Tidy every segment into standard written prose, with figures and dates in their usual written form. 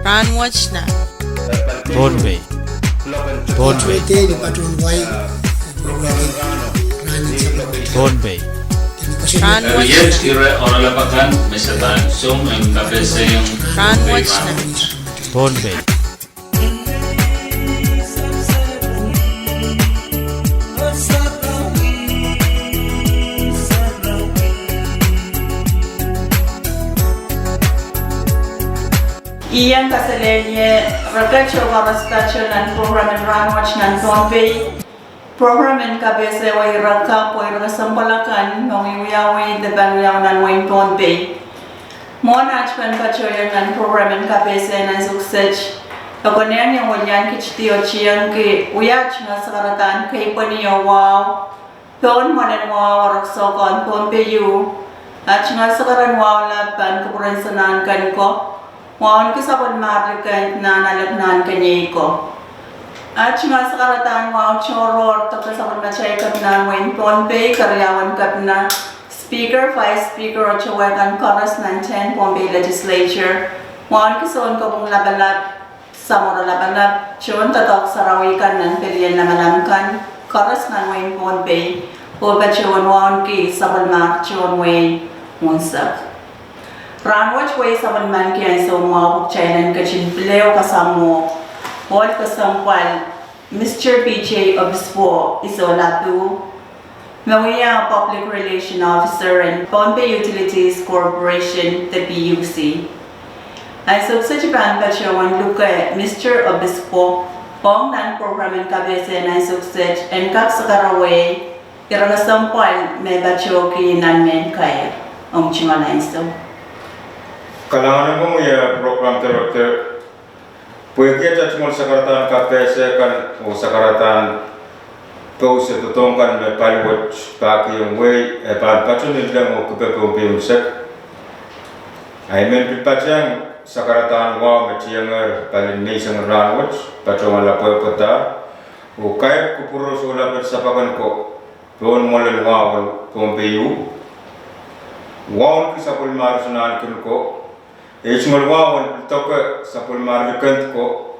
Rahnwet na Pohnpei Pohnpei Rahnwet oralapakan mesatan sung ang kabese yung Rahnwet na Pohnpei Iyan kasalenya rakacho waraskacho nan program Rahnwet nan Pohnpei program kabese way raka po sampalakan nong iyawi deban yaw nan way Pohnpei mona chpan kacho yan nan program kabese nan suksech akonen yang wanyan kichtiyo chiyang ki uyach nga sakaratan kay paniyo wow ton manen wow raksokon Pohnpei yu at nga sakaran wow laban kapuransanan kan ko Wawan kisapon marikan na nalagnan kanya ko. At nga sa karatan waw choror tapos sapon machay kap na wain Pohnpei karyawan kap na speaker, vice speaker o chawakan koras ng 10 Pohnpei legislature. Wawan kison ko kung labalab sa moro labalab chon tatok sa rawikan ng pilihan na malamkan koras ng wain Pohnpei o bachiwan wawan ki sapon mar chon wain munsak. Rahnwet way saban man kiyan so mabuk chainan kachin pleo kasamo what kasampal Mr. PJ Obispo Isolatu Mawia Public Relation Officer and Pohnpei Utilities Corporation the PUC. Ay suksech ban pachawan luka Mr. Obispo pong nan program kabese nan suksech and kak sakaraway iranasampal may bachoki nan men kaya ang chimanain so. Kalangan mo ya program teror puede aja cuma sakaratan KPS kan o sakaratan kau setutongkan me palwat pagi yang way pan pacun indang o Pohnpei unsek ai men pipacang sakaratan wa meciangar palin nei sang Rahnwet pacungan la pota o kai kupurus ola bersapakan ko don molen wa Pohnpei u wa kisapul marsunan kun ko Echmal wawan toka sapul marlikant ko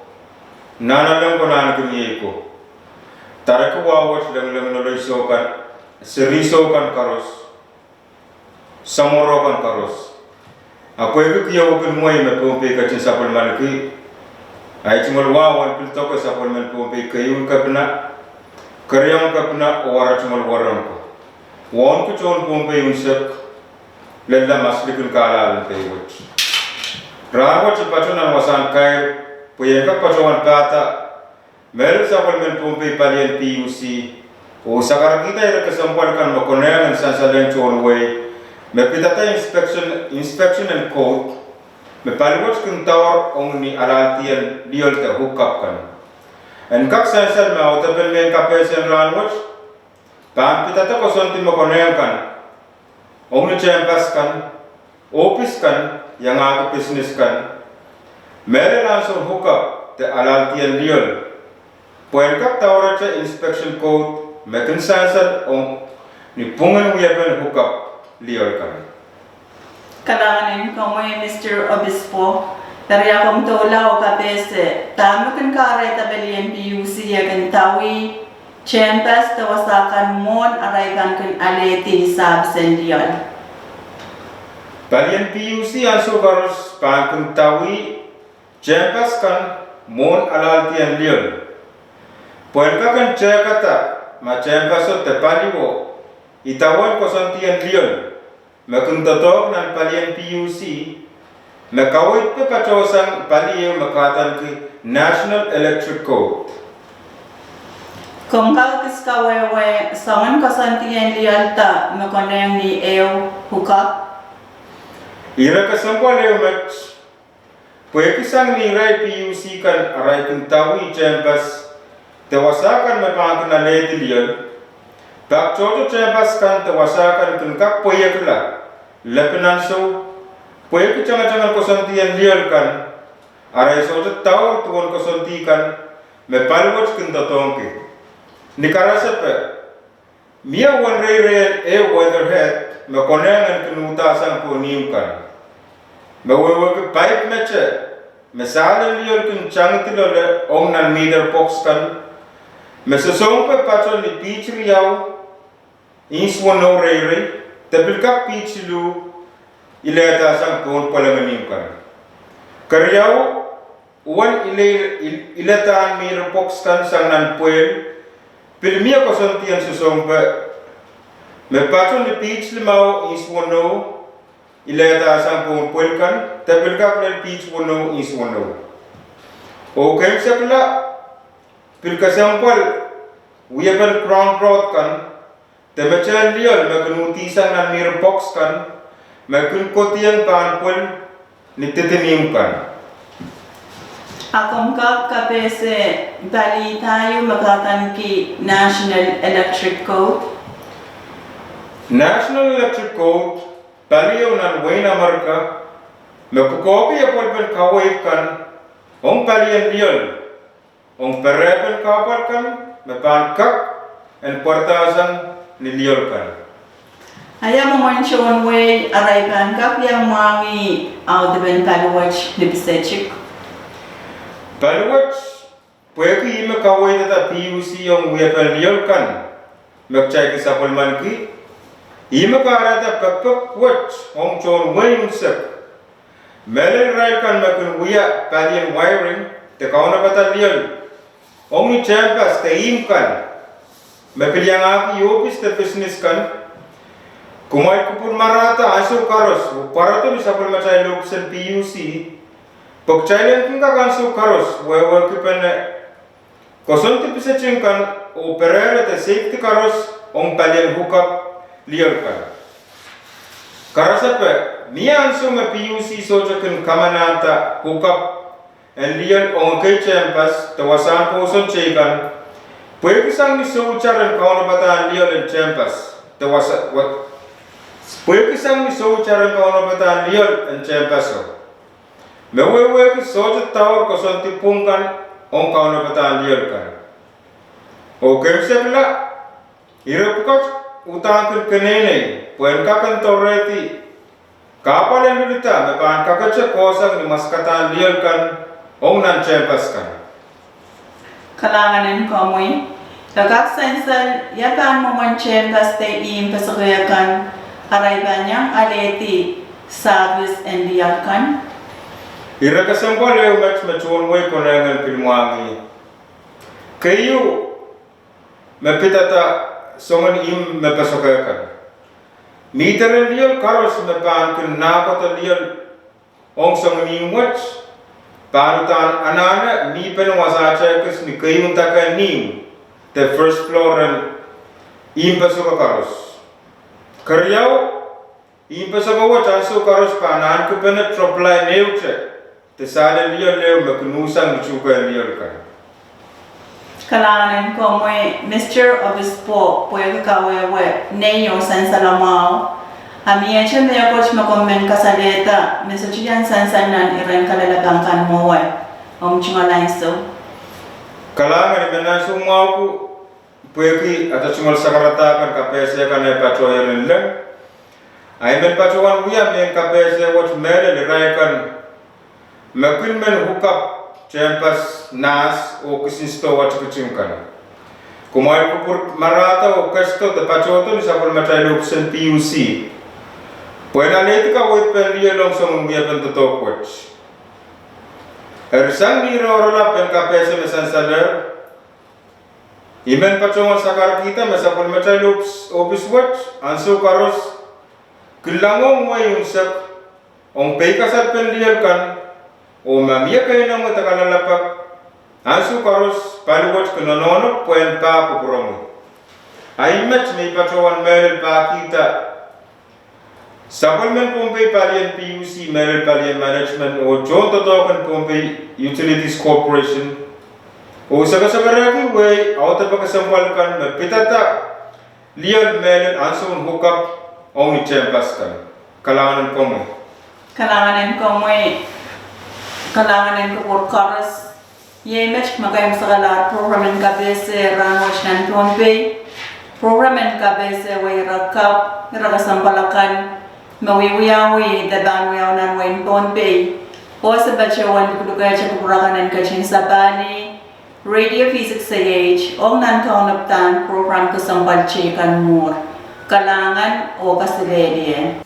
nana lang ko nana kunye ko tarak wawat lang noloy sokan seriso kan karos samoro kan karos apo ego kiyaw kun moy me Pohnpei kachin sapul malki ay chmal wawan toka sapul men Pohnpei kayun kapna karyam kapna owara chmal waram ko won ko chon Pohnpei unsek lella maslikun kala Pohnpei Rahnwet pacunan wasan kai puyengka pacuan kata mel sapol men Pohnpei palian PUC o sakar kita ira kesampalkan makonean sansalen chon way me pitata inspection and code me palwat kun tawar ong ni alaltian diol ta hukap kan en kak sansal me autabel men kapesen Rahnwet kan pitata kosonti makonean kan ong ni champas kan office kan yang aku bisnis kan mere langsung hookup te alaltian liol poin kap tawracha inspection code meken sansal on ni pungan wiyaben hookup liol kan Kalangan ko mo Mr. Obispo dari akong tula o kapese tama kan kare tabelian PUC yakan tawi champas tawasakan mon araikan kan aleti sabsen liol Palian PUC aso garus pangkun tawi champas kan mon alaltian liol poin kan cekata ma champas o te paliwo itawan kosantian liol makun totok nan palian PUC makawit pe pacosang paliyo makatan ki National Electric Code Kung kawakiskawewe sangan kosantian liol ta makoneng ni eo hukap Ira kasampal leo match puede kisang ni rai PUC kan arai kun tawi champas tawasakan mapangkan na leti liyan tak choto champas kan tawasakan kun kak puede kala lepenan so puede kicang-cangan kosantian liyan kan arai soto tawar tuon kosanti kan mepalwat kun tatongke ni karasa pe mia wan rai weatherhead makonengan kun utasan po nium kan Bawa pipe meche mesalen liol kun changitilo le ong nan meter box kan mesosong pe patron ni pitri yau ins wono rei tebilka pichilu ileta sang kon palamanim kan karyau wan ileta meter box kan sang nan poel pilmia kosontian sosong pe me patron ni pitli mau ins wono ileta sang kon poel kan tebilka le pitch wono ins wono o kem sakla pilka sampal wiaban crown broad kan temachan liol makun utisan nan mir box kan makun kotian pan pol nitetenim kan Akomka kapese bali tayo makatan ki National Electric Code. National Electric Code baliyo nan wayna marka mapukopi apol ben kawai kan ong balian liol ong pereben kapal kan mepan kak en portasan ni liol kan Ayam mention way aray pan kap yang mangi out the bentalwatch lipsechik. Paluwat pueki ime kawai tata PUC yang wiapan liol kan magchay ki sapol man ki ime karata pepek watch ong chon way unsep melen rail kan makun wia palian wiring te kauna bata liol ong ni champas te im kan mapiliang aki yopis te business kan kumai kupur marata aso karos parato ni sapol machay lopsen PUC pagchailan kung kakanso karos wewe kipene kosonti pisaching kan operera te safety karos ong palian hookup liol kan karasape niya anso nga PUC soja kun kamanata hookup en liol ong kay champas tawasan poson chaykan pwede sang ni socharan kauna bataan liol en champas tawasa wat pwede sang ni socharan kauna bataan liol en champas mewewe ki soja tawar kosonti pungkan ong kauna bataan liol kan o kemsepla irapkot utang kun kenene puen kakan toreti kapal yang dulita mepan kakacha kosang ni maskatan liol kan ong nan champas kan Kalanganin komoy kagak sensal yapan mo man champas te im pasakuyakan aray banyang aleti service and liyakan. ira kasambal eu machon way konangan pilmuangi kayu mepitata songan im mepasokakan meter liol karos mepan kun nakota liol ong songan im watch panutan anana ni penwasacha kes ni kayu taka ni the first floor and im pasokaros karyau im pasokawa chanso karos panan ku pena tropla neuche te sale liol leo makunusang chuka liol kan Kalanganin komoy Mr. Obispo puede kawewe neyo sensalamao Ami eche me coach me komen kasaleta me sochian sansanan iren kalalabangkan mo chingola iso kalanga ni menasu mau ku pueki ata chungol sakarata kan kapese kan e patro yen leng ai men patro wan wiya men kapese wat mele le rai kan makun men hookup champas nas o kisisto wat kuchim kan kumai kupur marata o kasto te patro to ni sapol matai lopsen PUC puena letika woi perli long som wiya ben to coach Ersang ni rola pen kapese mesan saler imen pachongan sakar kita mesapol metai loops obis watch anso karos kilangong way unsak ong pay kasal pen liel kan o mamia kay na mo takalalapak anso karos paluwatch kunonono puen pa pupuromo ay match may pachongan merel pa kita sapol men Pohnpei Palian PUC merel Palian Management o John Totokan Pohnpei Utilities Corporation o sagasagaraking way auta pagkasampalkan na pitata liyan melen anson hookup o ni champas kan kalanganan ko mo kalanganin ko por karas ye match magayam sa kalat program ng kabese Rahnwet ng Pohnpei program ng kabese way rakap iragasampalakan mawiwiyawi daban wiyaw nan way Pohnpei O sa bacawan di kudukaya sa kukurakanan kachin sa bali, Radio Physics Age, o nan program ko sa balchikan mur, kalangan o kasilediye.